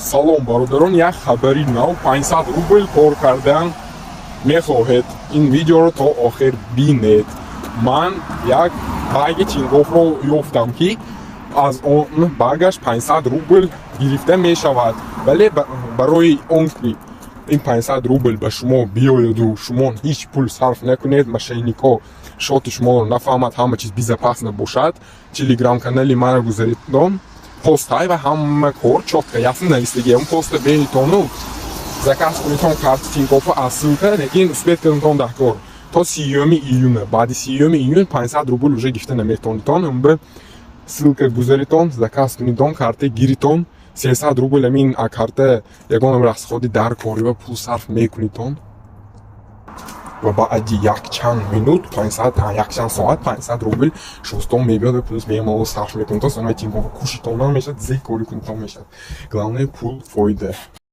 салом бародарон, як хабари нав 500 рубл кор кардан мехоҳед. Ин видеоро то охир бинед. Ман як баги чингофро ёфтам ки аз он багаш 500 рубл гирифта мешавад, вале барои он ки ин 500 рубл ба шумо биёяду шумо ҳеҷ пул сарф накунед, мошеннико шоти шуморо нафаҳмад, ҳама чиз безопасно бошад, телеграм канали маро гузаридон, постай ва ҳама кор чотка ясна навистагӣ. Он поста беритону заказ кунитон карти Тинькофф аз ссылка, лекин успет кардитон дар кор то 30 июня. Баъди 30 июн 500 рубл уже гирифта наметавонитон. Он ба ссылка гузаритон, заказ кунитон, карта гиритон 300 рубл амин а карта ягон расходи дар кори ва пул сарф мекунитон. ва баъди якчанд минут 500 якчанд соат 500 рубл шустон мебиёд ва пулс меамолу сарф мекунитон. Сонаи Тинькофф кушитон мешад, зeh кори кунитон мешад. Главное пул фоида.